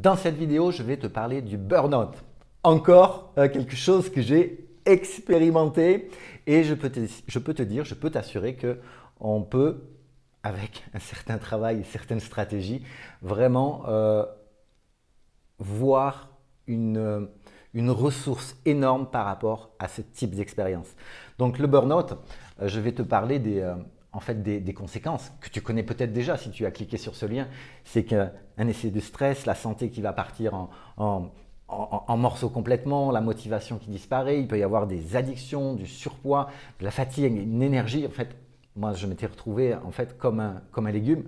Dans cette vidéo, je vais te parler du burn-out. Encore quelque chose que j'ai expérimenté et je peux t'assurer que on peut, avec un certain travail et certaines stratégies, vraiment voir une ressource énorme par rapport à ce type d'expérience. Donc le burn-out, je vais te parler en fait des conséquences que tu connais peut-être déjà si tu as cliqué sur ce lien. C'est qu'un essai de stress, la santé qui va partir en morceaux complètement, la motivation qui disparaît, il peut y avoir des addictions, du surpoids, de la fatigue, une énergie. En fait, moi, je m'étais retrouvé en fait comme un légume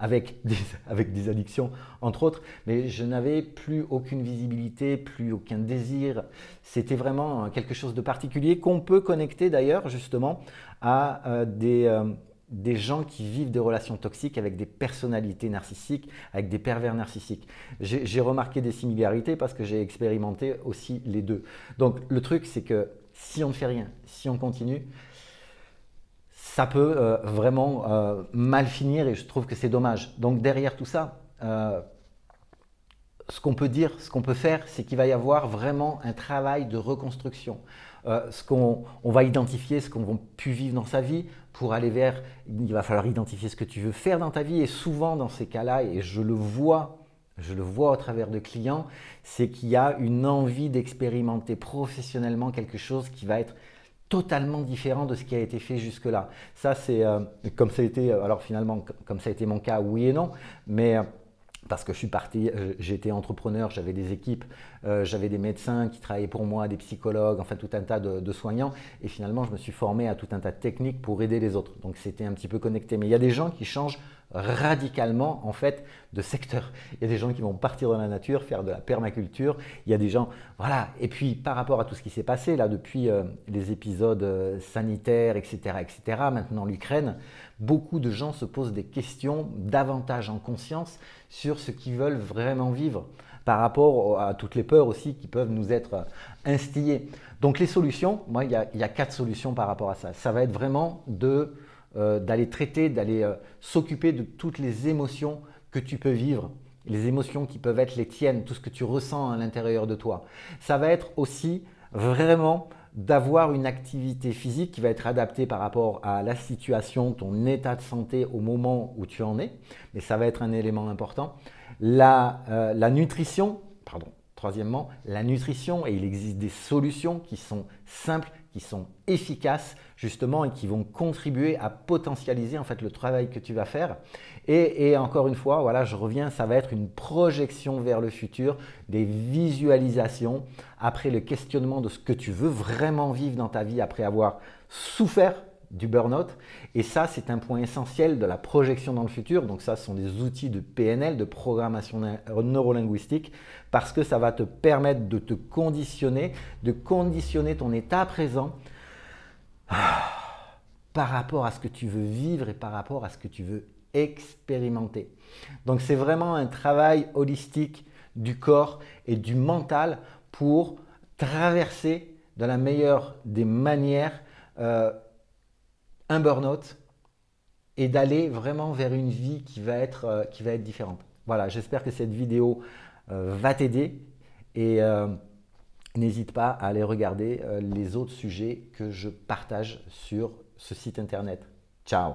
avec des addictions entre autres, mais je n'avais plus aucune visibilité, plus aucun désir. C'était vraiment quelque chose de particulier qu'on peut connecter d'ailleurs justement à des gens qui vivent des relations toxiques avec des personnalités narcissiques, avec des pervers narcissiques. J'ai remarqué des similarités parce que j'ai expérimenté aussi les deux. Donc le truc, c'est que si on ne fait rien, si on continue, ça peut vraiment mal finir et je trouve que c'est dommage. Donc derrière tout ça, ce qu'on peut dire, ce qu'on peut faire, c'est qu'il va y avoir vraiment un travail de reconstruction. On va identifier ce qu'on va pu vivre dans sa vie pour aller vers, il va falloir identifier ce que tu veux faire dans ta vie et souvent dans ces cas-là, et je le vois au travers de clients, c'est qu'il y a une envie d'expérimenter professionnellement quelque chose qui va être totalement différent de ce qui a été fait jusque-là. Ça, c'est comme ça a été, alors finalement, comme ça a été mon cas, oui et non, mais parce que je suis parti, j'étais entrepreneur, j'avais des équipes, j'avais des médecins qui travaillaient pour moi, des psychologues, enfin tout un tas de soignants. Et finalement, je me suis formé à tout un tas de techniques pour aider les autres. Donc c'était un petit peu connecté. Mais il y a des gens qui changent radicalement en fait de secteur. Il y a des gens qui vont partir dans la nature, faire de la permaculture. Il y a des gens, voilà. Et puis par rapport à tout ce qui s'est passé là depuis les épisodes sanitaires, etc., maintenant l'Ukraine, beaucoup de gens se posent des questions davantage en conscience sur ce qu'ils veulent vraiment vivre par rapport à toutes les peurs aussi qui peuvent nous être instillées. Donc les solutions, moi il y a 4 solutions par rapport à ça. Ça va être vraiment d'aller traiter, d'aller s'occuper de toutes les émotions que tu peux vivre, les émotions qui peuvent être les tiennes, tout ce que tu ressens à l'intérieur de toi. Ça va être aussi vraiment d'avoir une activité physique qui va être adaptée par rapport à la situation, ton état de santé au moment où tu en es, mais ça va être un élément important. La nutrition, pardon, troisièmement, la nutrition, et il existe des solutions qui sont simples, qui sont efficaces justement et qui vont contribuer à potentialiser en fait le travail que tu vas faire. Et encore une fois, voilà, je reviens, ça va être une projection vers le futur, des visualisations après le questionnement de ce que tu veux vraiment vivre dans ta vie après avoir souffert du burn-out. Et ça, c'est un point essentiel de la projection dans le futur. Donc ça, ce sont des outils de PNL, de programmation neurolinguistique, parce que ça va te permettre de te conditionner, de conditionner ton état présent par rapport à ce que tu veux vivre et par rapport à ce que tu veux expérimenter. Donc c'est vraiment un travail holistique du corps et du mental pour traverser de la meilleure des manières un burn-out et d'aller vraiment vers une vie qui va être différente. Voilà, j'espère que cette vidéo va t'aider et n'hésite pas à aller regarder les autres sujets que je partage sur ce site internet. Ciao!